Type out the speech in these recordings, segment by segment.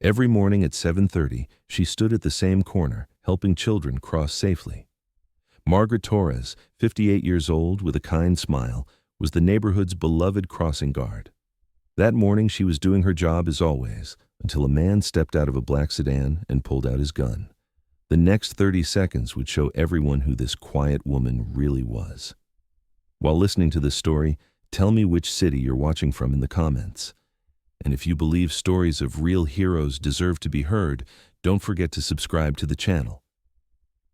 Every morning at 7:30, she stood at the same corner, helping children cross safely. Margaret Torres, 58 years old, with a kind smile, was the neighborhood's beloved crossing guard. That morning she was doing her job as always, until a man stepped out of a black sedan and pulled out his gun. The next 30 seconds would show everyone who this quiet woman really was. While listening to this story, tell me which city you're watching from in the comments. And if you believe stories of real heroes deserve to be heard, don't forget to subscribe to the channel.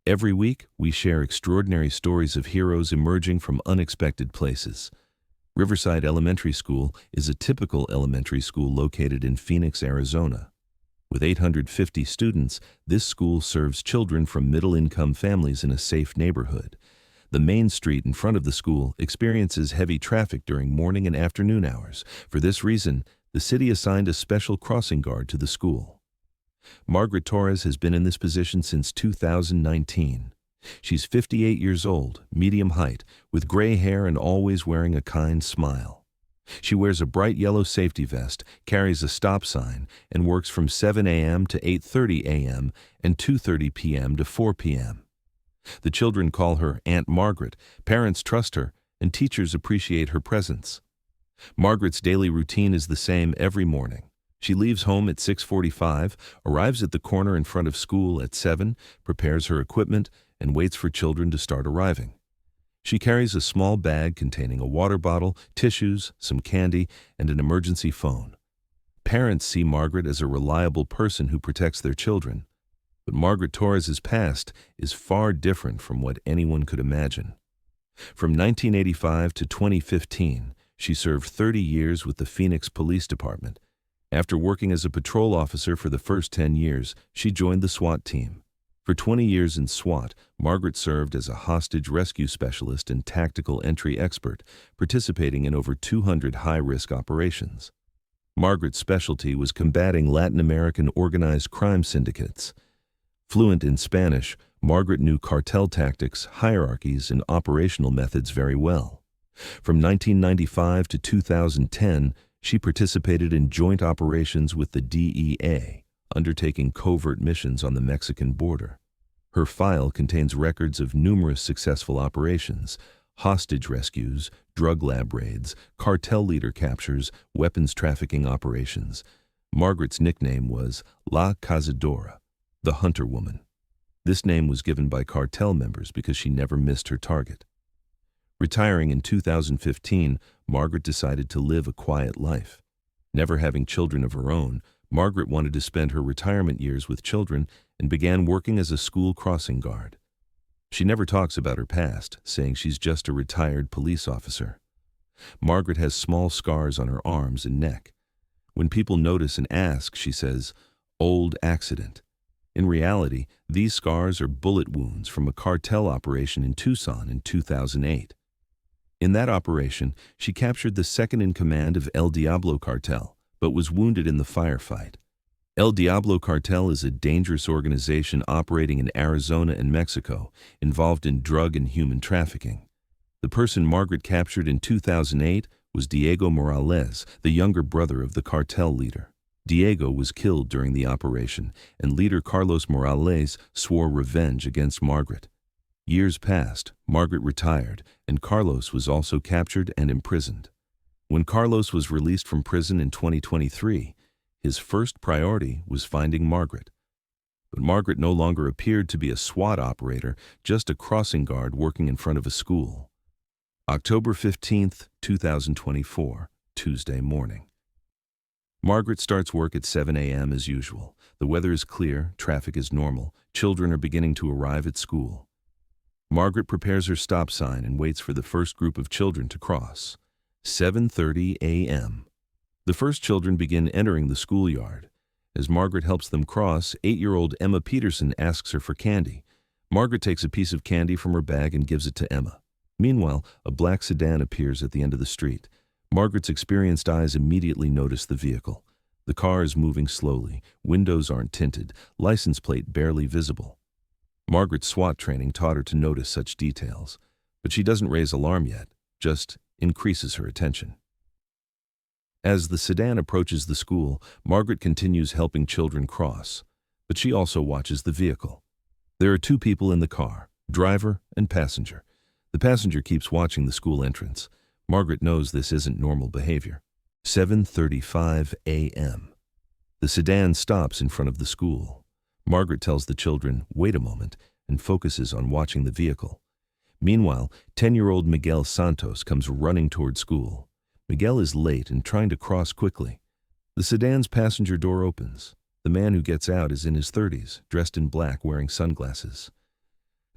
Every week, we share extraordinary stories of heroes emerging from unexpected places. Riverside Elementary School is a typical elementary school located in Phoenix, Arizona. With 850 students, this school serves children from middle-income families in a safe neighborhood. The main street in front of the school experiences heavy traffic during morning and afternoon hours. For this reason, the city assigned a special crossing guard to the school. Margaret Torres has been in this position since 2019. She's 58 years old, medium height, with gray hair and always wearing a kind smile. She wears a bright yellow safety vest, carries a stop sign, and works from 7 a.m. to 8:30 a.m. and 2:30 p.m. to 4 p.m. The children call her Aunt Margaret, parents trust her, and teachers appreciate her presence. Margaret's daily routine is the same every morning. She leaves home at 6:45, arrives at the corner in front of school at 7, prepares her equipment, and waits for children to start arriving. She carries a small bag containing a water bottle, tissues, some candy, and an emergency phone. Parents see Margaret as a reliable person who protects their children. But Margaret Torres' past is far different from what anyone could imagine. From 1985 to 2015, she served 30 years with the Phoenix Police Department. After working as a patrol officer for the first 10 years, she joined the SWAT team. For 20 years in SWAT, Margaret served as a hostage rescue specialist and tactical entry expert, participating in over 200 high-risk operations. Margaret's specialty was combating Latin American organized crime syndicates. Fluent in Spanish, Margaret knew cartel tactics, hierarchies, and operational methods very well. From 1995 to 2010, she participated in joint operations with the DEA, undertaking covert missions on the Mexican border. Her file contains records of numerous successful operations, hostage rescues, drug lab raids, cartel leader captures, weapons trafficking operations. Margaret's nickname was La Cazadora, the Hunter Woman. This name was given by cartel members because she never missed her target. Retiring in 2015, Margaret decided to live a quiet life. Never having children of her own, Margaret wanted to spend her retirement years with children and began working as a school crossing guard. She never talks about her past, saying she's just a retired police officer. Margaret has small scars on her arms and neck. When people notice and ask, she says, "Old accident." In reality, these scars are bullet wounds from a cartel operation in Tucson in 2008. In that operation, she captured the second-in-command of El Diablo Cartel, but was wounded in the firefight. El Diablo Cartel is a dangerous organization operating in Arizona and Mexico, involved in drug and human trafficking. The person Margaret captured in 2008 was Diego Morales, the younger brother of the cartel leader. Diego was killed during the operation, and leader Carlos Morales swore revenge against Margaret. Years passed, Margaret retired, and Carlos was also captured and imprisoned. When Carlos was released from prison in 2023, his first priority was finding Margaret. But Margaret no longer appeared to be a SWAT operator, just a crossing guard working in front of a school. October 15th, 2024, Tuesday morning. Margaret starts work at 7 a.m. as usual. The weather is clear, traffic is normal, children are beginning to arrive at school. Margaret prepares her stop sign and waits for the first group of children to cross. 7:30 a.m. The first children begin entering the schoolyard. As Margaret helps them cross, 8-year-old Emma Peterson asks her for candy. Margaret takes a piece of candy from her bag and gives it to Emma. Meanwhile, a black sedan appears at the end of the street. Margaret's experienced eyes immediately notice the vehicle. The car is moving slowly, windows aren't tinted, license plate barely visible. Margaret's SWAT training taught her to notice such details, but she doesn't raise alarm yet, just increases her attention. As the sedan approaches the school, Margaret continues helping children cross, but she also watches the vehicle. There are two people in the car, driver and passenger. The passenger keeps watching the school entrance. Margaret knows this isn't normal behavior. 7:35 a.m. The sedan stops in front of the school. Margaret tells the children, "Wait a moment," and focuses on watching the vehicle. Meanwhile, 10-year-old Miguel Santos comes running toward school. Miguel is late and trying to cross quickly. The sedan's passenger door opens. The man who gets out is in his 30s, dressed in black, wearing sunglasses.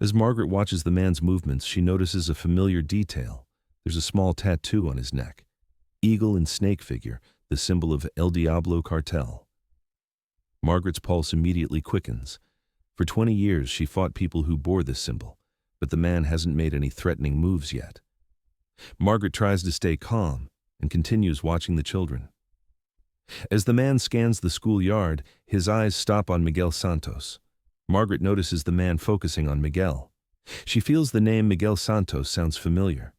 As Margaret watches the man's movements, she notices a familiar detail. There's a small tattoo on his neck. Eagle and snake figure, the symbol of El Diablo Cartel. Margaret's pulse immediately quickens. For 20 years, she fought people who bore this symbol, but the man hasn't made any threatening moves yet. Margaret tries to stay calm and continues watching the children. As the man scans the schoolyard, his eyes stop on Miguel Santos. Margaret notices the man focusing on Miguel. She feels the name Miguel Santos sounds familiar.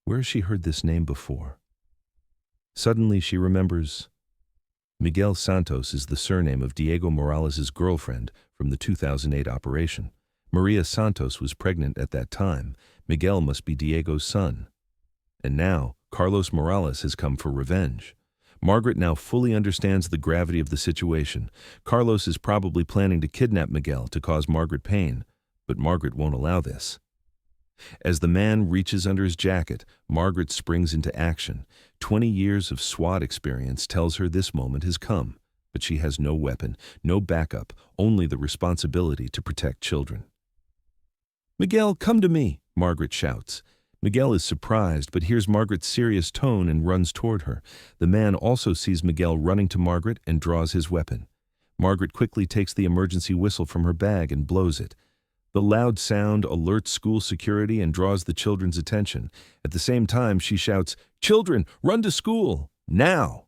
Where has she heard this name before? Suddenly she remembers. Miguel Santos is the surname of Diego Morales' girlfriend from the 2008 operation. Maria Santos was pregnant at that time. Miguel must be Diego's son. And now, Carlos Morales has come for revenge. Margaret now fully understands the gravity of the situation. Carlos is probably planning to kidnap Miguel to cause Margaret pain, but Margaret won't allow this. As the man reaches under his jacket, Margaret springs into action. 20 years of SWAT experience tells her this moment has come, but she has no weapon, no backup, only the responsibility to protect children. "Miguel, come to me," Margaret shouts. Miguel is surprised, but hears Margaret's serious tone and runs toward her. The man also sees Miguel running to Margaret and draws his weapon. Margaret quickly takes the emergency whistle from her bag and blows it. The loud sound alerts school security and draws the children's attention. At the same time, she shouts, "Children, run to school, now!"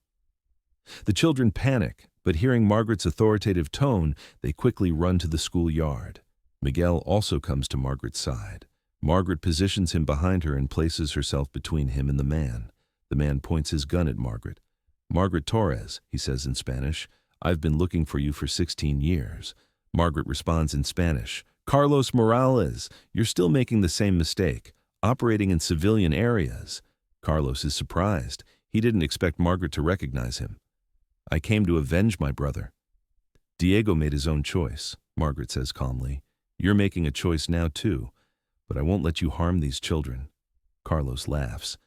The children panic, but hearing Margaret's authoritative tone, they quickly run to the schoolyard. Miguel also comes to Margaret's side. Margaret positions him behind her and places herself between him and the man. The man points his gun at Margaret. "Margaret Torres," he says in Spanish, "I've been looking for you for 16 years. Margaret responds in Spanish, "Carlos Morales, you're still making the same mistake, operating in civilian areas." Carlos is surprised. He didn't expect Margaret to recognize him. "I came to avenge my brother." "Diego made his own choice," Margaret says calmly. "You're making a choice now too. But I won't let you harm these children." Carlos laughs.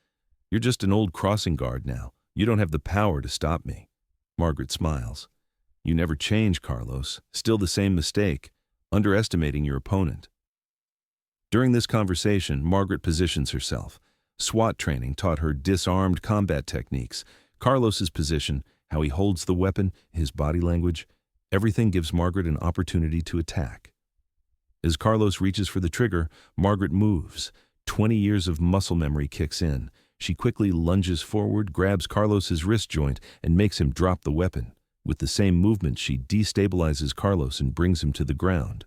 "You're just an old crossing guard now. You don't have the power to stop me." Margaret smiles. "You never change, Carlos. Still the same mistake, underestimating your opponent." During this conversation, Margaret positions herself. SWAT training taught her disarmed combat techniques. Carlos's position, how he holds the weapon, his body language, everything gives Margaret an opportunity to attack. As Carlos reaches for the trigger, Margaret moves. 20 years of muscle memory kicks in. She quickly lunges forward, grabs Carlos's wrist joint, and makes him drop the weapon. With the same movement, she destabilizes Carlos and brings him to the ground.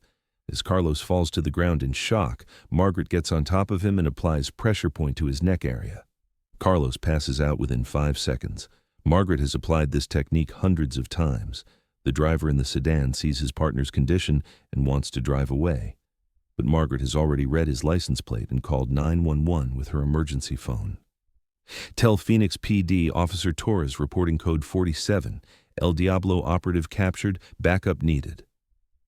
As Carlos falls to the ground in shock, Margaret gets on top of him and applies pressure point to his neck area. Carlos passes out within 5 seconds. Margaret has applied this technique hundreds of times. The driver in the sedan sees his partner's condition and wants to drive away. But Margaret has already read his license plate and called 911 with her emergency phone. "Tell Phoenix PD Officer Torres reporting code 47. El Diablo operative captured, backup needed."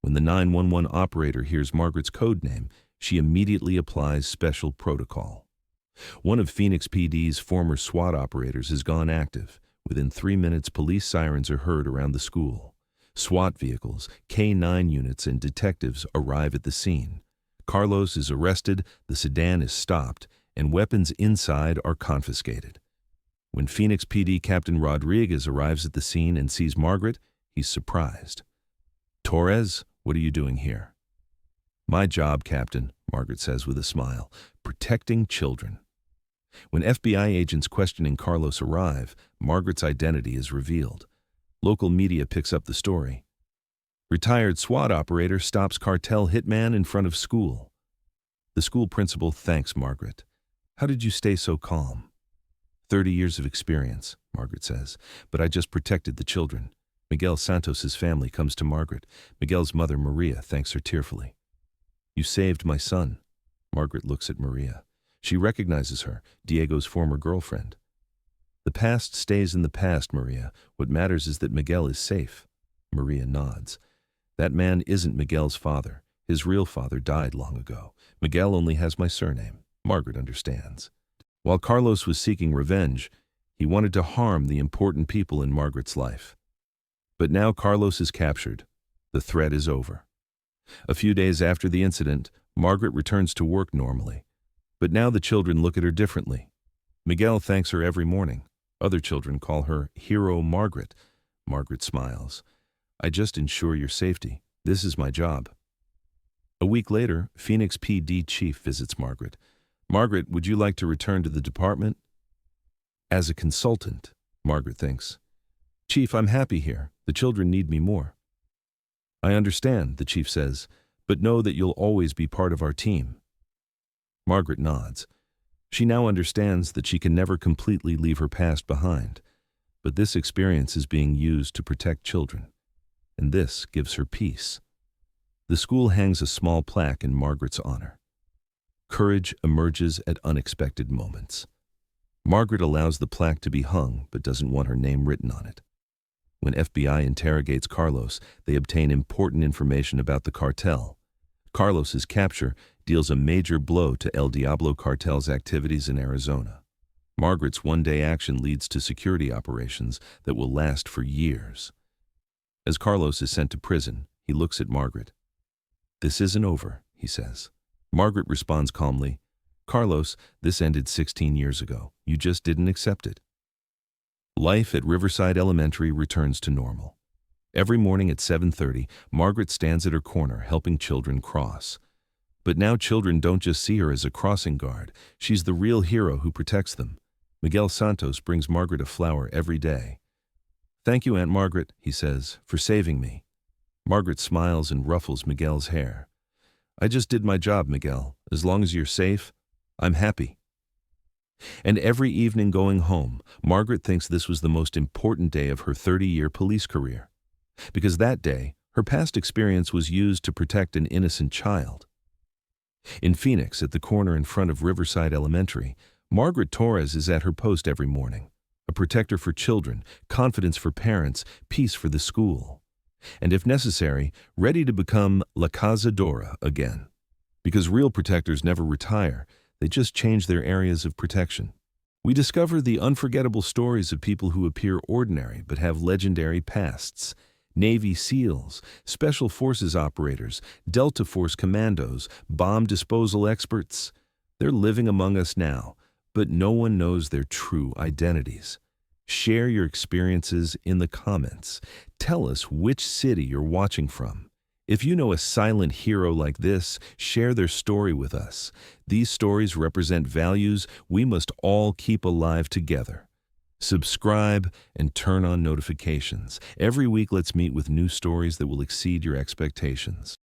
When the 911 operator hears Margaret's code name, she immediately applies special protocol. One of Phoenix PD's former SWAT operators has gone active. Within 3 minutes, police sirens are heard around the school. SWAT vehicles, K-9 units, and detectives arrive at the scene. Carlos is arrested, the sedan is stopped, and weapons inside are confiscated. When Phoenix PD Captain Rodriguez arrives at the scene and sees Margaret, he's surprised. "Torres, what are you doing here?" "My job, Captain," Margaret says with a smile, "protecting children." When FBI agents questioning Carlos arrive, Margaret's identity is revealed. Local media picks up the story. Retired SWAT operator stops cartel hitman in front of school. The school principal thanks Margaret. "How did you stay so calm?" 30 years of experience, Margaret says, but I just protected the children. Miguel Santos's family comes to Margaret. Miguel's mother, Maria, thanks her tearfully. You saved my son. Margaret looks at Maria. She recognizes her, Diego's former girlfriend. The past stays in the past, Maria. What matters is that Miguel is safe. Maria nods. That man isn't Miguel's father. His real father died long ago. Miguel only has my surname. Margaret understands. While Carlos was seeking revenge, he wanted to harm the important people in Margaret's life. But now Carlos is captured. The threat is over. A few days after the incident, Margaret returns to work normally. But now the children look at her differently. Miguel thanks her every morning. Other children call her Hero Margaret. Margaret smiles. I just ensure your safety. This is my job. A week later, Phoenix PD chief visits Margaret. Margaret, would you like to return to the department? As a consultant, Margaret thinks. Chief, I'm happy here. The children need me more. I understand, the chief says, but know that you'll always be part of our team. Margaret nods. She now understands that she can never completely leave her past behind, but this experience is being used to protect children, and this gives her peace. The school hangs a small plaque in Margaret's honor. Courage emerges at unexpected moments. Margaret allows the plaque to be hung, but doesn't want her name written on it. When FBI interrogates Carlos, they obtain important information about the cartel. Carlos's capture deals a major blow to El Diablo cartel's activities in Arizona. Margaret's one-day action leads to security operations that will last for years. As Carlos is sent to prison, he looks at Margaret. This isn't over, he says. Margaret responds calmly, Carlos, this ended 16 years ago. You just didn't accept it. Life at Riverside Elementary returns to normal. Every morning at 7:30, Margaret stands at her corner helping children cross. But now children don't just see her as a crossing guard. She's the real hero who protects them. Miguel Santos brings Margaret a flower every day. Thank you, Aunt Margaret, he says, for saving me. Margaret smiles and ruffles Miguel's hair. I just did my job, Miguel. As long as you're safe, I'm happy. And every evening going home, Margaret thinks this was the most important day of her 30-year police career. Because that day, her past experience was used to protect an innocent child. In Phoenix, at the corner in front of Riverside Elementary, Margaret Torres is at her post every morning. A protector for children, confidence for parents, peace for the school. And if necessary, ready to become La Cazadora again. Because real protectors never retire, they just change their areas of protection. We discover the unforgettable stories of people who appear ordinary but have legendary pasts. Navy SEALs, Special Forces operators, Delta Force commandos, bomb disposal experts. They're living among us now, but no one knows their true identities. Share your experiences in the comments. Tell us which city you're watching from. If you know a silent hero like this, share their story with us. These stories represent values we must all keep alive together. Subscribe and turn on notifications. Every week, let's meet with new stories that will exceed your expectations.